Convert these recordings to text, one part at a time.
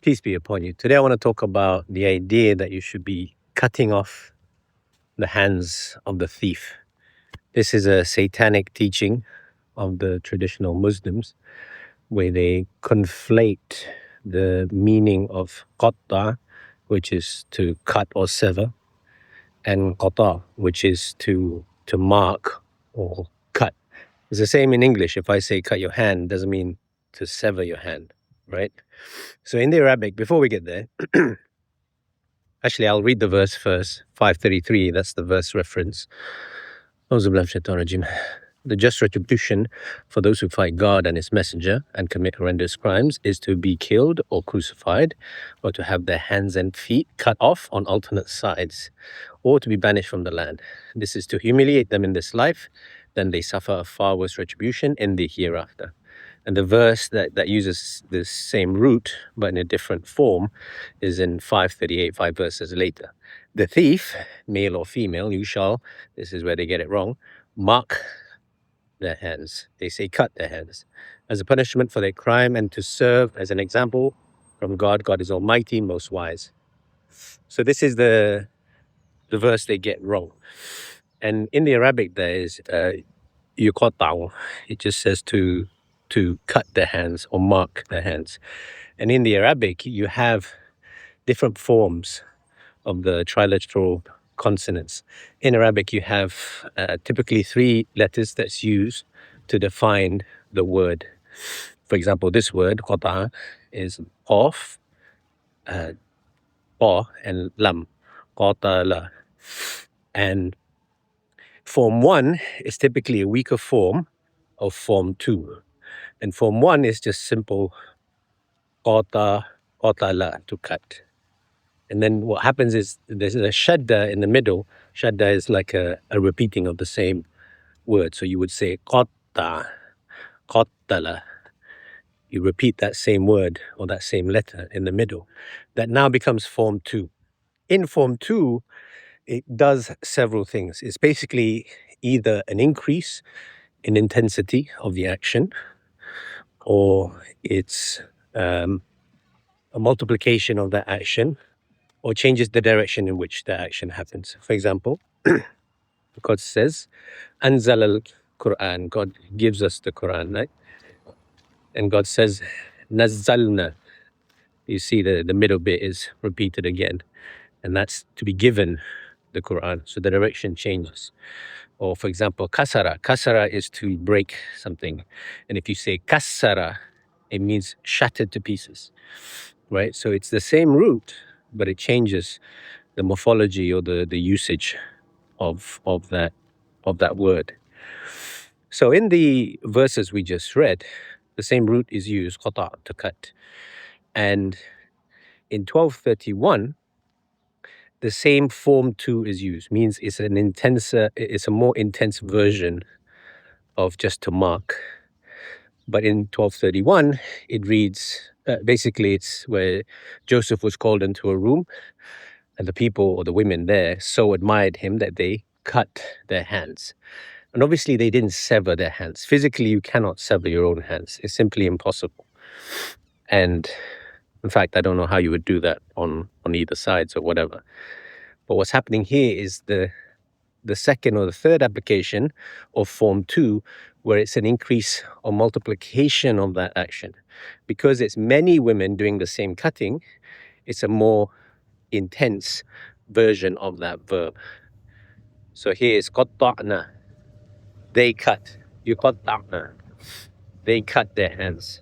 Peace be upon you. Today I want to talk about the idea that you should be cutting off the hands of the thief. This is a satanic teaching of the traditional Muslims where they conflate the meaning of qaṭṭaʿa, which is to cut or sever, and qaṭṭaʿa, which is to mark or cut. It's the same in English. If I say cut your hand, doesn't mean to sever your hand, right? So in the Arabic, before we get there, actually, I'll read the verse first, 533, that's the verse reference. The just retribution for those who fight God and His messenger and commit horrendous crimes is to be killed or crucified, or to have their hands and feet cut off on alternate sides, or to be banished from the land. This is to humiliate them in this life, then they suffer a far worse retribution in the hereafter. And the verse that uses this same root, but in a different form, is in 538, 5 verses later. The thief, male or female, you shall, this is where they get it wrong, mark their hands. They say cut their hands as a punishment for their crime and to serve as an example from God. God is almighty, most wise. So this is the verse they get wrong. And in the Arabic there is qaṭṭaʿa. It just says to cut their hands or mark their hands. And in the Arabic, you have different forms of the triliteral consonants. In Arabic, you have typically 3 letters that's used to define the word. For example, this word, qaṭaḥa, is qaf, qa, and lam, qaṭaḥa. And form 1 is typically a weaker form of form 2. And form 1 is just simple qaṭṭaḥla, to cut. And then what happens is there's a jadhdha in the middle. Jadhdha is like a repeating of the same word. So you would say qaṭṭaḥa, qaṭṭaḥla. You repeat that same word or that same letter in the middle. That now becomes form 2. In form 2, it does several things. It's basically either an increase in intensity of the action, or it's a multiplication of that action, or changes the direction in which the action happens. For example, God says, Anzal al-Quran, God gives us the Quran, right? And God says, Nazzalna. You see the middle bit is repeated again. And that's to be given the Quran. So the direction changes. Or for example, kasara. Kasara is to break something. And if you say kasara, it means shattered to pieces, right? So it's the same root, but it changes the morphology or the usage of that word. So in the verses we just read, the same root is used, qaṭaʿa, to cut. And in 1231, the same form 2 is used, means it's a more intense version of just to mark. But in 1231, it reads, basically it's where Joseph was called into a room, and the people or the women there so admired him that they cut their hands. And obviously they didn't sever their hands. Physically, you cannot sever your own hands. It's simply impossible. And in fact, I don't know how you would do that on either sides or whatever. But what's happening here is the second or the third application of form 2, where it's an increase or multiplication of that action. Because it's many women doing the same cutting, it's a more intense version of that verb. So here is qaṭṭaḥna. They cut. qaṭṭaḥna. They cut their hands.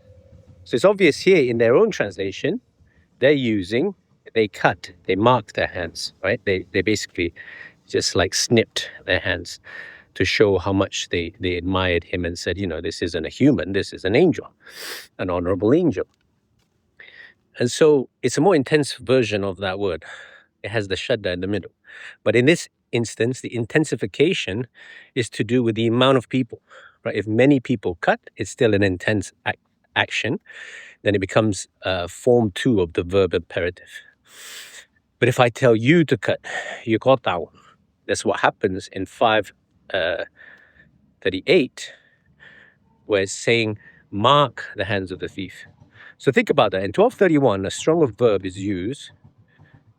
So it's obvious here in their own translation, they're using, they cut, they marked their hands, right? They basically just like snipped their hands to show how much they admired him and said, this isn't a human, this is an angel, an honorable angel. And so it's a more intense version of that word. It has the jadhdha in the middle. But in this instance, the intensification is to do with the amount of people, right? If many people cut, it's still an intense action. Then it becomes form 2 of the verb imperative. But if I tell you to cut, qaṭaḥa, that's what happens in 538, where it's saying, mark the hands of the thief. So think about that. In 1231, a stronger verb is used,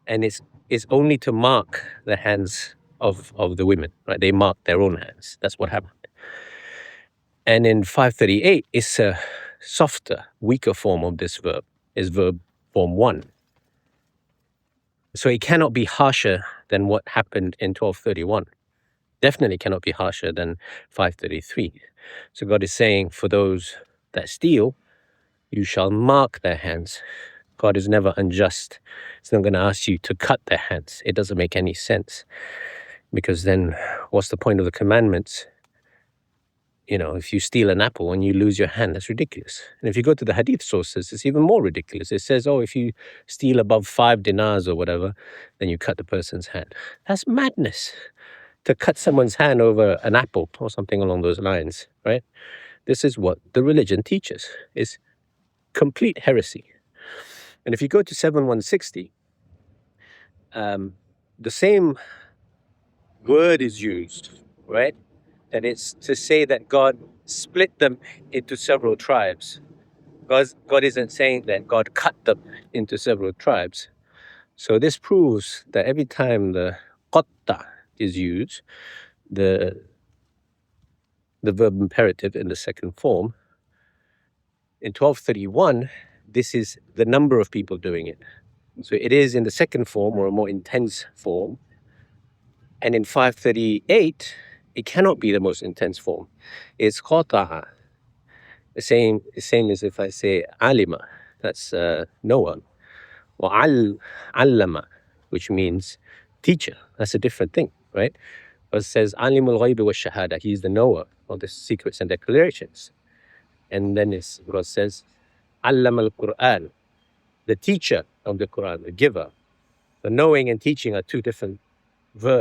and it's only to mark the hands of the women, right? They mark their own hands. That's what happened. And in 538, it's a softer, weaker form of this verb. Is verb form 1. So it cannot be harsher than what happened in 1231. Definitely cannot be harsher than 533. So God is saying, for those that steal, you shall mark their hands. God is never unjust. It's not going to ask you to cut their hands. It doesn't make any sense. Because then what's the point of the commandments? You know, if you steal an apple and you lose your hand, that's ridiculous. And if you go to the Hadith sources, it's even more ridiculous. It says, oh, if you steal above 5 dinars or whatever, then you cut the person's hand. That's madness. To cut someone's hand over an apple or something along those lines, right? This is what the religion teaches. It's complete heresy. And if you go to 7160, the same word is used, right? And it's to say that God split them into several tribes. God isn't saying that God cut them into several tribes. So this proves that every time the qaṭṭaʿa is used, the verb imperative in the second form, in 1231, this is the number of people doing it. So it is in the second form, or a more intense form. And in 538, it cannot be the most intense form. It's qaṭaḥa. The same as if I say ʿalima, that's Noah. Or ዐallama, which means teacher. That's a different thing, right? But it says ʿalimul ghaybi wa shahada. He's the knower of the secrets and declarations. And then God says ʿallama al-Qur'an, the teacher of the Quran, the giver. The knowing and teaching are two different verbs.